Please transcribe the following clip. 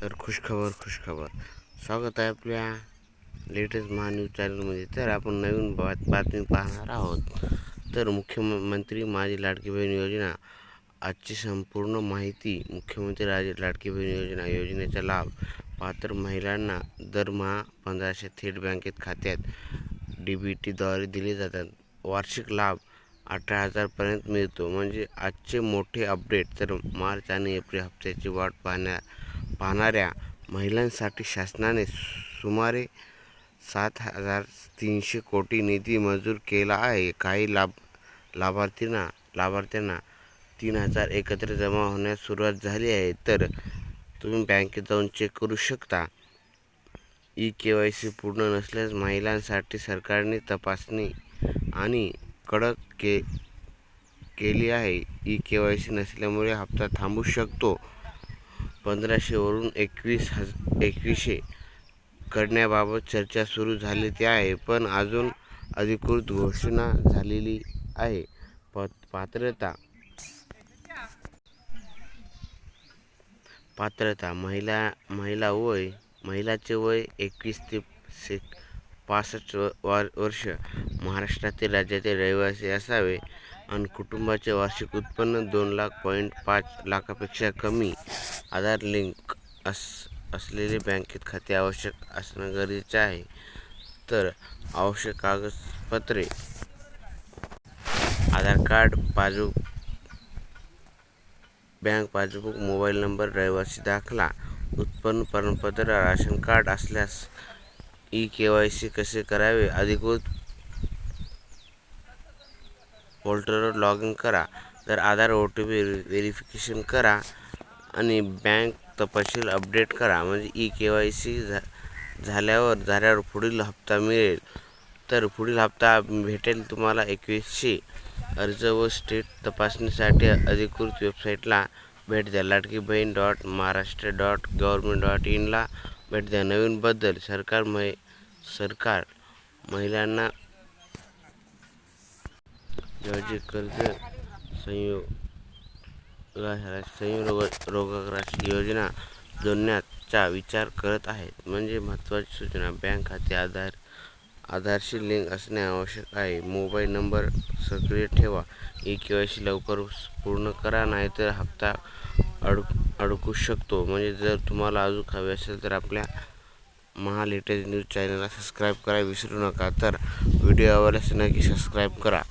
तर खुशखबर स्वागत आहे आपल्या लेटेस्ट न्यूज चॅनलमध्ये. तर आपण नवीन बातमी पाहणार आहोत. तर मुख्यमंत्री माझी लाडकी बहीण योजना, आजची संपूर्ण माहिती. मुख्यमंत्री लाडकी बहीण योजनेचा लाभ पात्र महिलांना दरमहा 1500 थेट बँकेत खात्यात DBTद्वारे दिले जातात. वार्षिक लाभ 18,000पर्यंत मिळतो. म्हणजे आजचे मोठे अपडेट. तर मार्च आणि एप्रिल हप्त्याची वाट पाहणाऱ्या महिलांसाठी शासनाने सुमारे 7,300 कोटी निधी मंजूर केला आहे. काही लाभार्थ्यांना 3,000 एकत्र जमा होण्यास सुरुवात झाली आहे. तर तुम्ही बँकेत जाऊन चेक करू शकता. KYC पूर्ण नसल्यास महिलांसाठी सरकारने तपासणी आणि कडक केली आहे. KYC नसल्यामुळे हप्ता थांबू शकतो. 1500 वरून 2100 करण्याबाबत चर्चा सुरू झाली आहे, पण अजून अधिकृत घोषणा झालेली आहे. पात्रता महिलाचे वय 21 ते 65 वर्ष, महाराष्ट्रातील राज्यातील रहिवासी असावे आणि कुटुंबाचे वार्षिक उत्पन्न 2,00,000.5 लाखापेक्षा कमी. आधार लिंक असलेले बँकेत खाते आवश्यक असणं गरजेचं आहे. तर आवश्यक कागदपत्रे: Aadhaar card, passbook, bank passbook, mobile number, रहिवासी दाखला, उत्पन्न प्रमाणपत्र, राशन कार्ड असल्यास. KYC कसे करावे? अधिकृत पोर्टलवर लॉग इन करा. तर आधार OTP व्हेरिफिकेशन करा आणि बँक तपशील अपडेट करा. म्हणजे KYC झाल्यावर पुढील हप्ता मिळेल. तर पुढील हप्ता भेटेल तुम्हाला 2100. अर्ज व स्टेट तपासणीसाठी अधिकृत वेबसाईटला भेट द्या. लाडकी बहीण .महाराष्ट्र.gov.in ला भेट द्या. नवीन बदल: सरकार महिलांना ज्वारी कर्ज संयोजक योजना जोडण्याचा विचार करत आहे. म्हणजे महत्त्वाची सूचना: बँक खाते आधारशी लिंक असणे आवश्यक आहे. मोबाईल नंबर सक्रिय ठेवा. KYC लवकर पूर्ण करा, नाहीतर हप्ता अडकू शकतो. म्हणजे जर तुम्हाला अजून हवे असेल तर आपल्या लेटेस्ट न्यूज चॅनलला सबस्क्राईब करायला विसरू नका. तर व्हिडिओ आवडल्यास नक्की सबस्क्राईब करा.